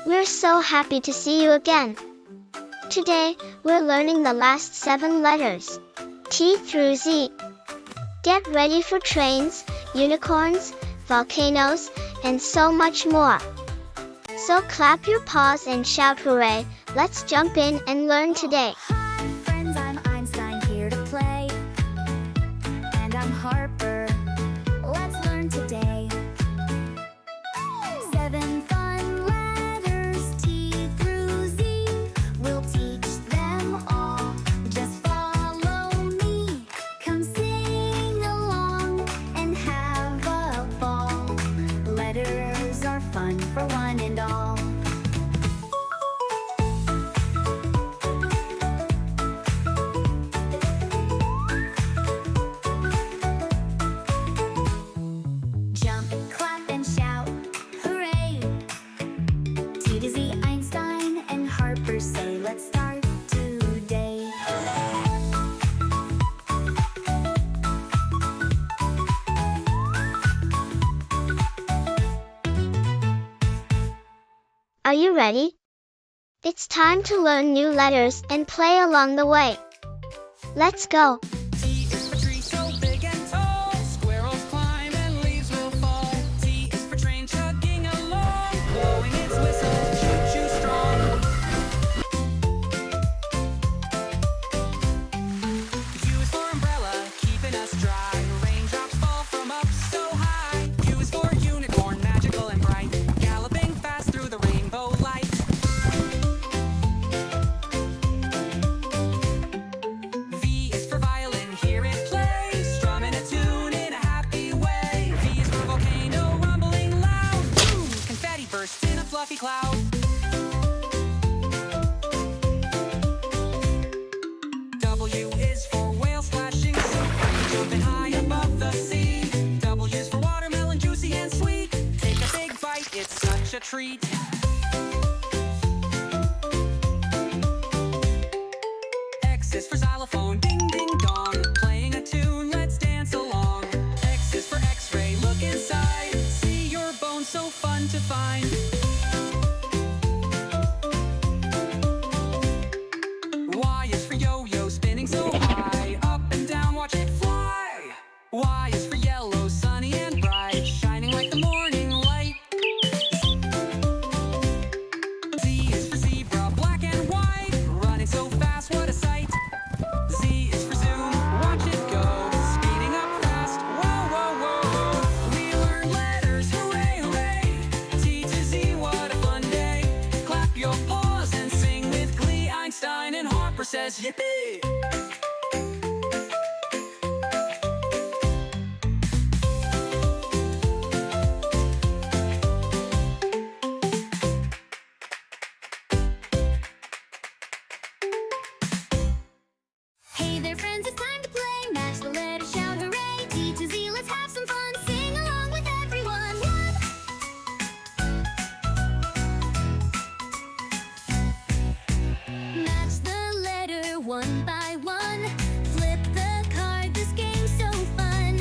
We're so happy to see you again. Today, we're learning the last 7 letters, T through Z. Get ready for trains, unicorns, volcanoes, and so much more. So clap your paws and shout hooray. Let's jump in and learn today. Hi friends, I'm Einstein here to play. And I'm Harper. Let's learn today. 7 fun letters, T through Z. We'll teach them all. Just follow me. Come sing along and have a ball. Letters are fun for one and all. Jump, clap, and shout, hooray! T to Z, Einstein and Harper say, let's start today. Are you ready? It's time to learn new letters and play along the way. Let's go. T is for tree so big and tall. Squirrels climb and leaves will fall. T is for train chugging along, blowing its whistle, choo-choo strong. U is for umbrella, keeping us dry. Raindrops fall from up so high. U is for unicorn, magical and bright, galloping fast through the rainbow light. V is for violin, hear it play, strumming a tune in a happy way. V is for volcano, rumbling loud, boom, confetti bursts in a fluffy cloud. W is for whale splashing so free, jumping high above the sea. W is for watermelon, juicy and sweet, take a big bite, it's such a treat. X is for xylophone, ding ding dong, playing a tune, let's dance along. X is for x-ray, look inside, see your bones, so fun to find. Y is for yo-yo, spinning so high, up and down, watch it fly. Y is for yellow, sunny and bright, shining like the morning light. Z is for zebra, black and white, running so fast, what a sight. Z is for zoom, watch it go, speeding up fast, whoa, whoa, whoa. We learn letters, hooray, hooray. T to Z, what a fun day. Clap your paws and sing with glee. Einstein and Harper says yippee. Hey there friends, it's time to play. Match the letters, shout hooray. T to Z, let's have some fun. Sing along with everyone. Match the letter one by one. Flip the card, this game's so fun.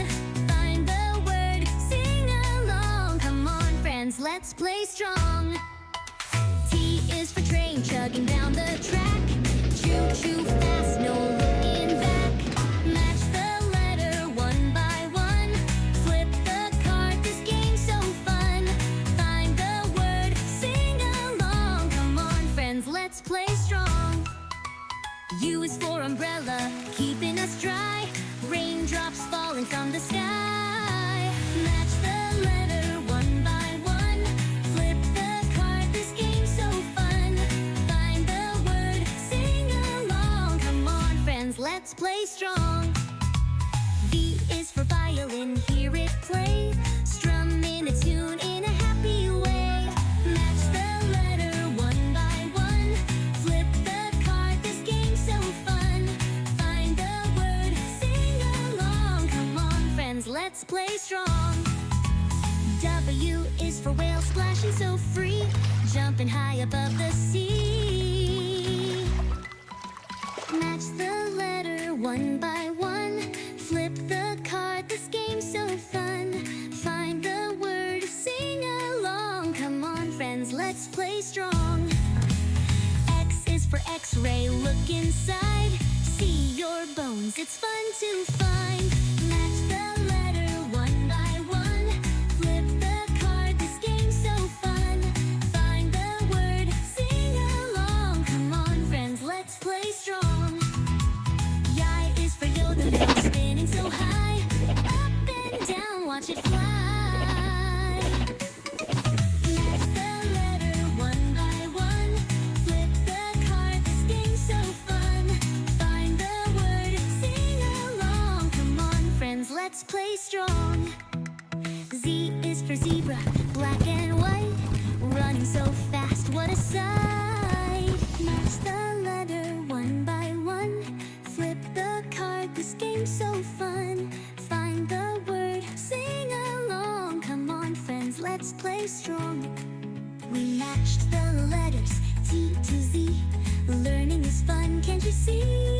Find the word, sing along. Come on friends, let's play strong. T is for train, chugging down the track. Choo-choo fast, no looking back. Match the letter one by one. Flip the card, this game's so fun. Find the word, sing along. Come on friends, let's play strong. U is for umbrella, keeping us dry. Raindrops falling from the sky. Match the letter one by one. Flip the card, this game's so fun. Find the word, sing along. Come on friends, let's play strong. V is for violin, hear it play, strumming a tune in a happy way. Match the letter one by one. Flip the card, this game's so fun. Find the word, sing along. Come on friends, let's play strong. W is for whale, splashing so free, jumping high above the sea. Match the letter one by one. Flip the card, this game's so fun. Find the word, sing along. Come on friends, let's play strong. play strong. Z is for zebra, black and white, running so fast, what a sight. Match the letter one by one, flip the card, this game's so fun. Find the word, sing along, come on friends, let's play strong. We matched the letters T to Z, learning is fun, can't you see?